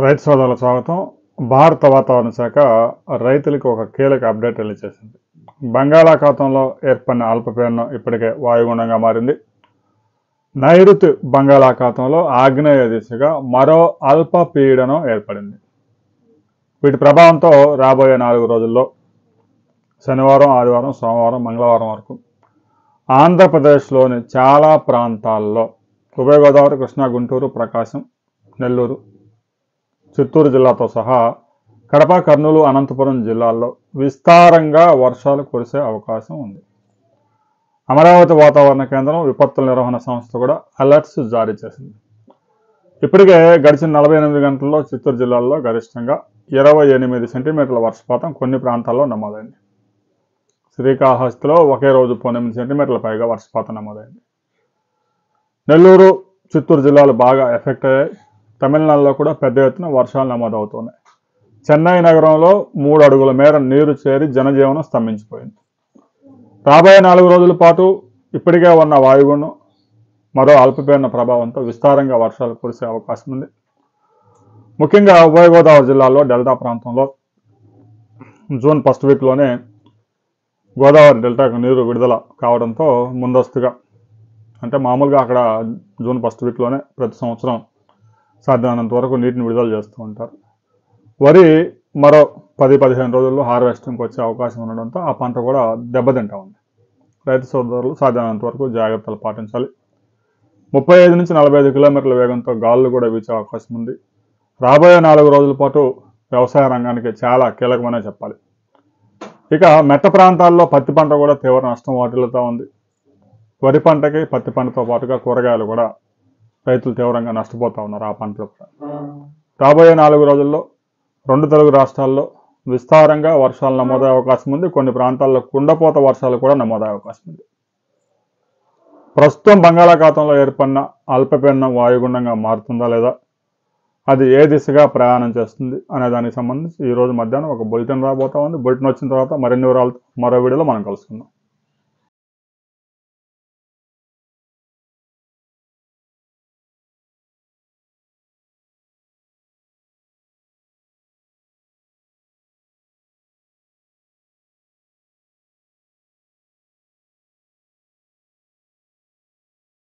రైతు సోదరులకు స్వాగతం. భారత వాతావరణ శాఖ రైతులకు ఒక కీలక అప్డేట్ రిలీజ్ చేసింది. బంగాళాఖాతంలో ఏర్పడిన అల్పపీడనం ఇప్పటికే వాయుగుండంగా మారింది. నైరుతి బంగాళాఖాతంలో ఆగ్నేయ దిశగా మరో అల్పపీడనం ఏర్పడింది. వీటి ప్రభావంతో రాబోయే 4 రోజుల్లో శనివారం, ఆదివారం, సోమవారం, మంగళవారం వరకు ఆంధ్రప్రదేశ్లోని చాలా ప్రాంతాల్లో ఉభయ గోదావరి, కృష్ణా, గుంటూరు, ప్రకాశం, నెల్లూరు, చిత్తూరు జిల్లాతో సహా కడప, కర్నూలు, అనంతపురం జిల్లాల్లో విస్తారంగా వర్షాలు కురిసే అవకాశం ఉంది. అమరావతి వాతావరణ కేంద్రం, విపత్తుల నిర్వహణ సంస్థ కూడా అలర్ట్స్ జారీ చేసింది. ఇప్పటికే గడిచిన 48 గంటల్లో చిత్తూరు జిల్లాలో గరిష్టంగా 28 సెంటీమీటర్ల వర్షపాతం కొన్ని ప్రాంతాల్లో నమోదైంది. శ్రీకాళహస్తిలో ఒకే రోజు 8 సెంటీమీటర్ల పైగా వర్షపాతం నమోదైంది. నెల్లూరు, చిత్తూరు జిల్లాలు బాగా ఎఫెక్ట్ అయ్యాయి. తమిళనాడులో కూడా పెద్ద ఎత్తున వర్షాలు నమోదవుతున్నాయి. చెన్నై నగరంలో 3 అడుగుల మేర నీరు చేరి జనజీవనం స్తంభించిపోయింది. రాబోయే 4 రోజుల పాటు ఇప్పటికే ఉన్న వాయుగుండం మరో అల్పపీడన ప్రభావంతో విస్తారంగా వర్షాలు కురిసే అవకాశం ఉంది. ముఖ్యంగా ఉభయ గోదావరి జిల్లాలో డెల్టా ప్రాంతంలో జూన్ ఫస్ట్ వీక్లోనే గోదావరి డెల్టాకు నీరు విడుదల కావడంతో ముందస్తుగా అంటే మామూలుగా అక్కడ జూన్ ఫస్ట్ వీక్లోనే ప్రతి సంవత్సరం సాధ్యమైనంత వరకు నీటిని విడుదల చేస్తూ ఉంటారు. వరి మరో 10-15 రోజుల్లో హార్వెస్టింగ్కి వచ్చే అవకాశం ఉండడంతో ఆ పంట కూడా దెబ్బతింటా ఉంది. రైతు సోదరులు సాధ్యమైనంత వరకు జాగ్రత్తలు పాటించాలి. 35 నుంచి 45 కిలోమీటర్ల వేగంతో గాలులు కూడా వీచే అవకాశం ఉంది. రాబోయే 4 రోజుల పాటు వ్యవసాయ రంగానికి చాలా కీలకమనే చెప్పాలి. ఇక మెట్ట ప్రాంతాల్లో పత్తి పంట కూడా తీవ్ర నష్టం వాటిల్లుతూ ఉంది. వరి పంటకి పత్తి పంటతో పాటుగా కూరగాయలు కూడా రైతులు తీవ్రంగా నష్టపోతూ ఉన్నారు. ఆ పంటలు కూడా రాబోయే 4 రోజుల్లో 2 తెలుగు రాష్ట్రాల్లో విస్తారంగా వర్షాలు నమోదయ్యే అవకాశం ఉంది. కొన్ని ప్రాంతాల్లో కుండపోత వర్షాలు కూడా నమోదయ్యే అవకాశం ఉంది. ప్రస్తుతం బంగాళాఖాతంలో ఏర్పడిన అల్పపీడనం వాయుగుండంగా మారుతుందా లేదా, అది ఏ దిశగా ప్రయాణం చేస్తుంది అనే దానికి సంబంధించి ఈరోజు మధ్యాహ్నం ఒక బులెటిన్ రాబోతా ఉంది. బులెటిన్ వచ్చిన తర్వాత మరిన్ని వివరాలతో మరో వీడియోలో మనం కలుసుకుందాం.